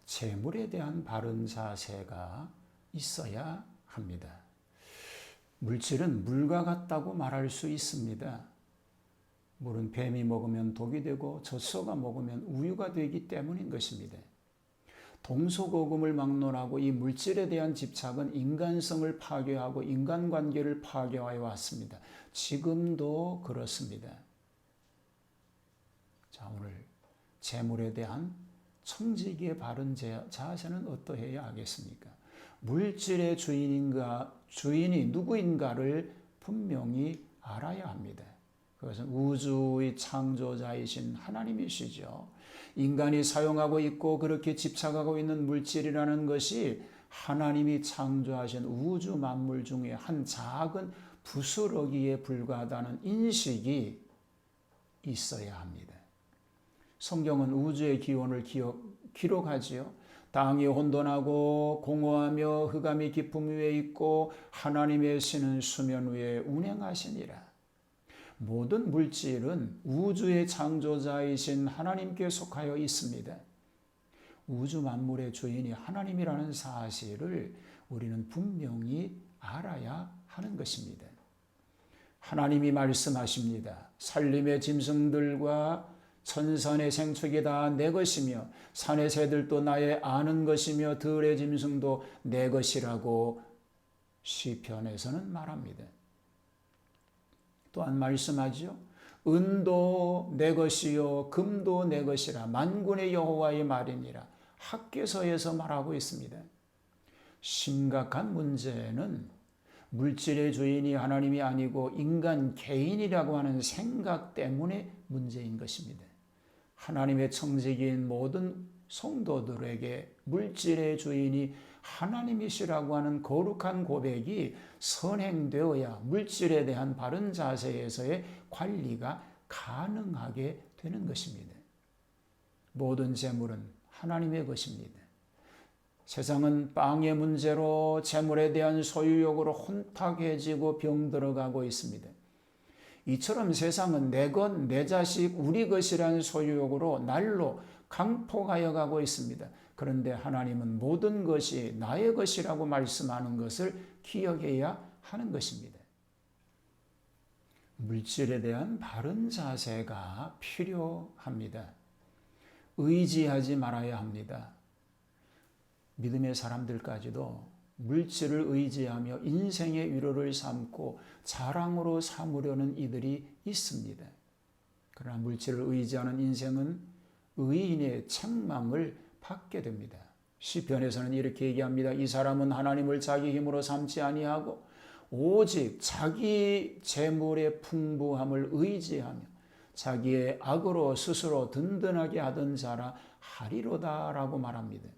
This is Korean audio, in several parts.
재물에 대한 바른 자세가 있어야 합니다. 물질은 물과 같다고 말할 수 있습니다. 물은 뱀이 먹으면 독이 되고 젖소가 먹으면 우유가 되기 때문인 것입니다. 동서고금을 막론하고 이 물질에 대한 집착은 인간성을 파괴하고 인간관계를 파괴하여 왔습니다. 지금도 그렇습니다. 자, 오늘 재물에 대한 청지기의 바른 자세는 어떠해야 하겠습니까? 물질의 주인이 누구인가를 분명히 알아야 합니다. 그것은 우주의 창조자이신 하나님이시죠. 인간이 사용하고 있고 그렇게 집착하고 있는 물질이라는 것이 하나님이 창조하신 우주 만물 중에 한 작은 부스러기에 불과하다는 인식이 있어야 합니다. 성경은 우주의 기원을 기록하지요. 땅이 혼돈하고 공허하며 흑암이 깊음 위에 있고 하나님의 신은 수면 위에 운행하시니라. 모든 물질은 우주의 창조자이신 하나님께 속하여 있습니다. 우주 만물의 주인이 하나님이라는 사실을 우리는 분명히 알아야 하는 것입니다. 하나님이 말씀하십니다. 산림의 짐승들과 천산의 생축이 다 내 것이며 산의 새들도 나의 아는 것이며 들의 짐승도 내 것이라고 시편에서는 말합니다. 또한 말씀하죠. 은도 내 것이요 금도 내 것이라 만군의 여호와의 말이니라. 학개서에서 말하고 있습니다. 심각한 문제는 물질의 주인이 하나님이 아니고 인간 개인이라고 하는 생각 때문에 문제인 것입니다. 하나님의 청지기인 모든 성도들에게 물질의 주인이 하나님이시라고 하는 거룩한 고백이 선행되어야 물질에 대한 바른 자세에서의 관리가 가능하게 되는 것입니다. 모든 재물은 하나님의 것입니다. 세상은 빵의 문제로 재물에 대한 소유욕으로 혼탁해지고 병들어가고 있습니다. 이처럼 세상은 내 것, 내 자식, 우리 것이라는 소유욕으로 날로 강폭하여 가고 있습니다. 그런데 하나님은 모든 것이 나의 것이라고 말씀하는 것을 기억해야 하는 것입니다. 물질에 대한 바른 자세가 필요합니다. 의지하지 말아야 합니다. 믿음의 사람들까지도 물질을 의지하며 인생의 위로를 삼고 자랑으로 삼으려는 이들이 있습니다. 그러나 물질을 의지하는 인생은 의인의 책망을 받게 됩니다. 시편에서는 이렇게 얘기합니다. 이 사람은 하나님을 자기 힘으로 삼지 아니하고 오직 자기 재물의 풍부함을 의지하며 자기의 악으로 스스로 든든하게 하던 자라 하리로다라고 말합니다.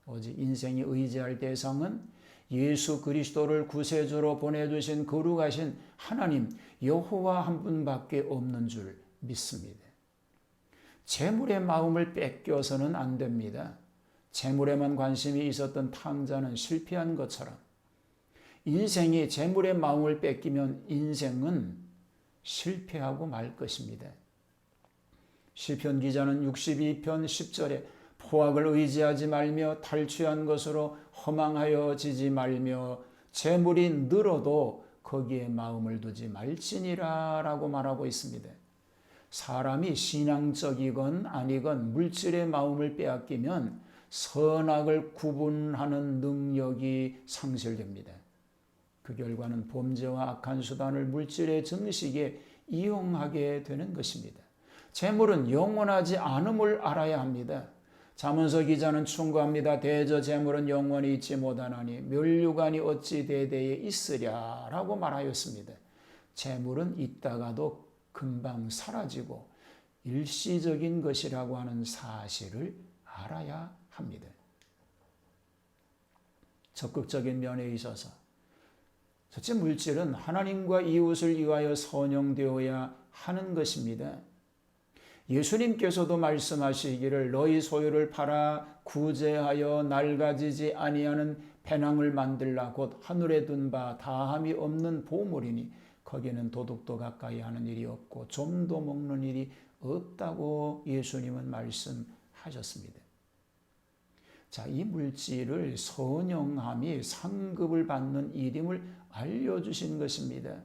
오직 인생이 의지할 대상은 예수 그리스도를 구세주로 보내주신 거룩하신 하나님 여호와 한 분밖에 없는 줄 믿습니다. 재물의 마음을 뺏겨서는 안 됩니다. 재물에만 관심이 있었던 탕자는 실패한 것처럼 인생이 재물의 마음을 뺏기면 인생은 실패하고 말 것입니다. 시편 기자는 62편 10절에 포악을 의지하지 말며 탈취한 것으로 허망하여지지 말며 재물이 늘어도 거기에 마음을 두지 말지니라 라고 말하고 있습니다. 사람이 신앙적이건 아니건 물질의 마음을 빼앗기면 선악을 구분하는 능력이 상실됩니다. 그 결과는 범죄와 악한 수단을 물질의 증식에 이용하게 되는 것입니다. 재물은 영원하지 않음을 알아야 합니다. 잠언서 기자는 충고합니다. 대저 재물은 영원히 있지 못하나니 멸류관이 어찌 대대에 있으랴 라고 말하였습니다. 재물은 있다가도 금방 사라지고 일시적인 것이라고 하는 사실을 알아야 합니다. 적극적인 면에 있어서 첫째, 물질은 하나님과 이웃을 위하여 선용되어야 하는 것입니다. 예수님께서도 말씀하시기를 너희 소유를 팔아 구제하여 낡아지지 아니하는 배낭을 만들라 곧 하늘에 둔 바 다함이 없는 보물이니 거기에는 도둑도 가까이 하는 일이 없고 좀도 먹는 일이 없다고 예수님은 말씀하셨습니다. 자, 이 물질을 선영함이 상급을 받는 일임을 알려주신 것입니다.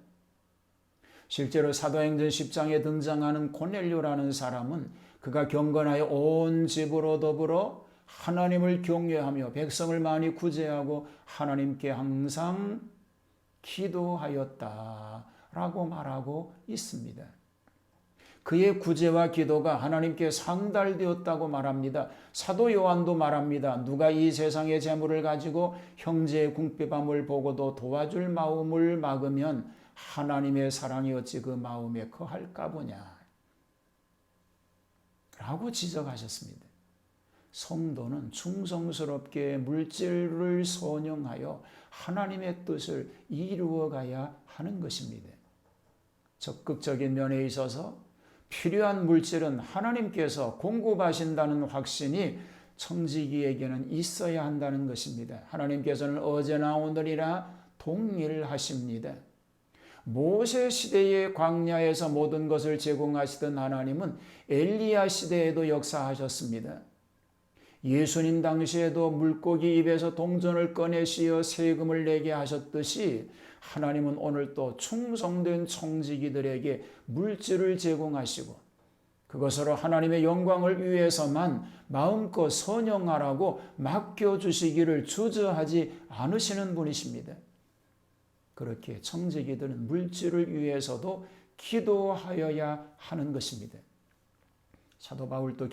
실제로 사도행전 10장에 등장하는 고넬료라는 사람은 그가 경건하여 온 집으로 더불어 하나님을 경외하며 백성을 많이 구제하고 하나님께 항상 기도하였다라고 말하고 있습니다. 그의 구제와 기도가 하나님께 상달되었다고 말합니다. 사도 요한도 말합니다. 누가 이 세상의 재물을 가지고 형제의 궁핍함을 보고도 도와줄 마음을 막으면 하나님의 사랑이 어찌 그 마음에 거할까 보냐 라고 지적하셨습니다. 성도는 충성스럽게 물질을 선용하여 하나님의 뜻을 이루어가야 하는 것입니다. 적극적인 면에 있어서 필요한 물질은 하나님께서 공급하신다는 확신이 청지기에게는 있어야 한다는 것입니다. 하나님께서는 어제나 오늘이나 동일하십니다. 모세 시대의 광야에서 모든 것을 제공하시던 하나님은 엘리야 시대에도 역사하셨습니다. 예수님 당시에도 물고기 입에서 동전을 꺼내시어 세금을 내게 하셨듯이 하나님은 오늘 또 충성된 청지기들에게 물질을 제공하시고 그것으로 하나님의 영광을 위해서만 마음껏 선용하라고 맡겨주시기를 주저하지 않으시는 분이십니다. 그렇게 청지기들은 물질을 위해서도 기도하여야 하는 것입니다. 사도 바울도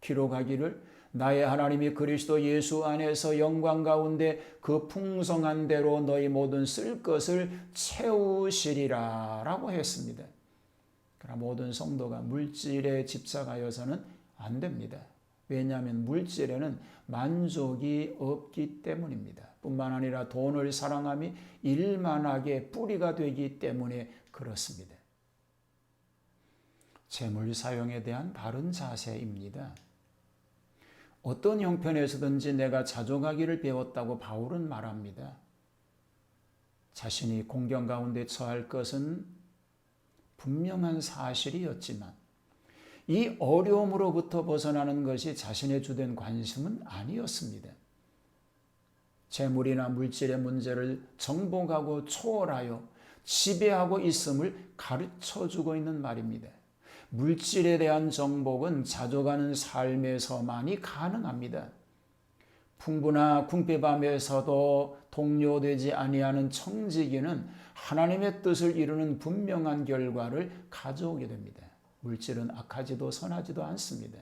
기록하기를 나의 하나님이 그리스도 예수 안에서 영광 가운데 그 풍성한 대로 너희 모든 쓸 것을 채우시리라 라고 했습니다. 그러나 모든 성도가 물질에 집착하여서는 안 됩니다. 왜냐하면 물질에는 만족이 없기 때문입니다. 뿐만 아니라 돈을 사랑함이 일만하게 뿌리가 되기 때문에 그렇습니다. 재물 사용에 대한 바른 자세입니다. 어떤 형편에서든지 내가 자족하기를 배웠다고 바울은 말합니다. 자신이 공경 가운데 처할 것은 분명한 사실이었지만 이 어려움으로부터 벗어나는 것이 자신의 주된 관심은 아니었습니다. 재물이나 물질의 문제를 정복하고 초월하여 지배하고 있음을 가르쳐주고 있는 말입니다. 물질에 대한 정복은 자족하는 삶에서만이 가능합니다. 풍부나 궁핍함에서도 동요되지 아니하는 청지기는 하나님의 뜻을 이루는 분명한 결과를 가져오게 됩니다. 물질은 악하지도 선하지도 않습니다.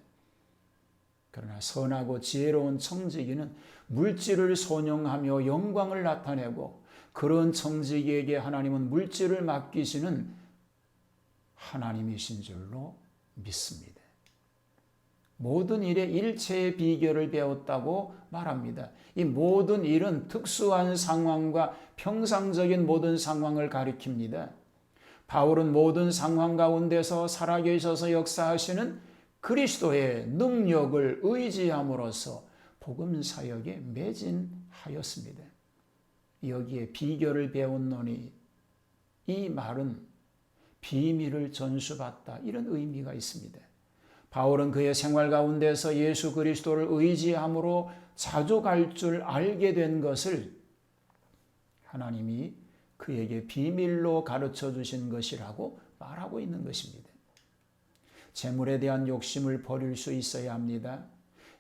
그러나 선하고 지혜로운 청지기는 물질을 선용하며 영광을 나타내고 그런 청지기에게 하나님은 물질을 맡기시는 하나님이신 줄로 믿습니다. 모든 일의 일체의 비결을 배웠다고 말합니다. 이 모든 일은 특수한 상황과 평상적인 모든 상황을 가리킵니다. 바울은 모든 상황 가운데서 살아계셔서 역사하시는 그리스도의 능력을 의지함으로써 복음 사역에 매진하였습니다. 여기에 비결을 배웠노니 이 말은 비밀을 전수받다 이런 의미가 있습니다. 바울은 그의 생활 가운데서 예수 그리스도를 의지함으로 자족할 줄 알게 된 것을 하나님이 그에게 비밀로 가르쳐 주신 것이라고 말하고 있는 것입니다. 재물에 대한 욕심을 버릴 수 있어야 합니다.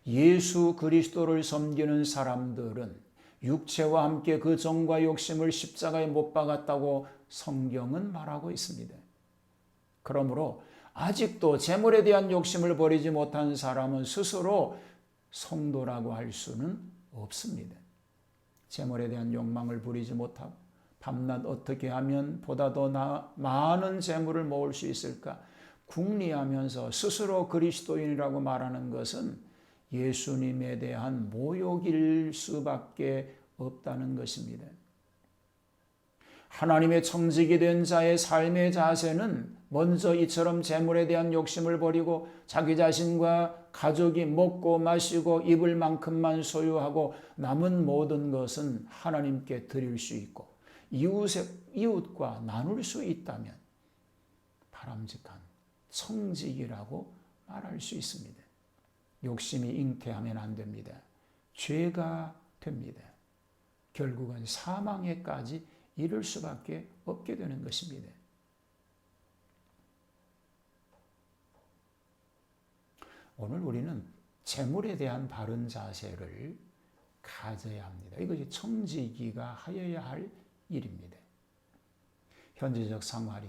예수 그리스도를 섬기는 사람들은 육체와 함께 그 정과 욕심을 십자가에 못 박았다고 성경은 말하고 있습니다. 그러므로 아직도 재물에 대한 욕심을 버리지 못한 사람은 스스로 성도라고 할 수는 없습니다. 재물에 대한 욕망을 부리지 못하고 밤낮 어떻게 하면 보다 더 많은 재물을 모을 수 있을까 궁리하면서 스스로 그리스도인이라고 말하는 것은 예수님에 대한 모욕일 수밖에 없다는 것입니다. 하나님의 청지기 된 자의 삶의 자세는 먼저 이처럼 재물에 대한 욕심을 버리고 자기 자신과 가족이 먹고 마시고 입을 만큼만 소유하고 남은 모든 것은 하나님께 드릴 수 있고 이웃과 나눌 수 있다면 바람직한 청지기라고 말할 수 있습니다. 욕심이 잉태하면 안 됩니다. 죄가 됩니다. 결국은 사망에까지 이를 수밖에 없게 되는 것입니다. 오늘 우리는 재물에 대한 바른 자세를 가져야 합니다. 이것이 청지기가 하여야 할 일입니다. 현재적 생활이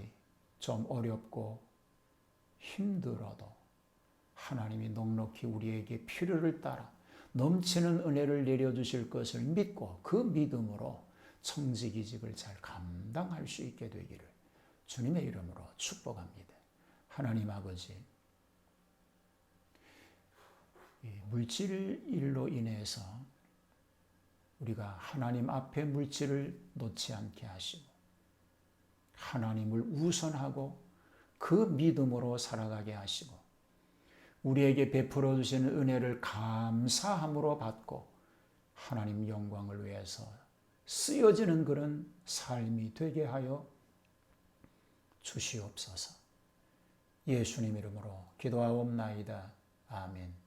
좀 어렵고 힘들어도 하나님이 넉넉히 우리에게 필요를 따라 넘치는 은혜를 내려주실 것을 믿고 그 믿음으로 청지기직을 잘 감당할 수 있게 되기를 주님의 이름으로 축복합니다. 하나님 아버지, 물질 일로 인해서 우리가 하나님 앞에 물질을 놓지 않게 하시고 하나님을 우선하고 그 믿음으로 살아가게 하시고 우리에게 베풀어 주시는 은혜를 감사함으로 받고 하나님 영광을 위해서 쓰여지는 그런 삶이 되게 하여 주시옵소서. 예수님 이름으로 기도하옵나이다. 아멘.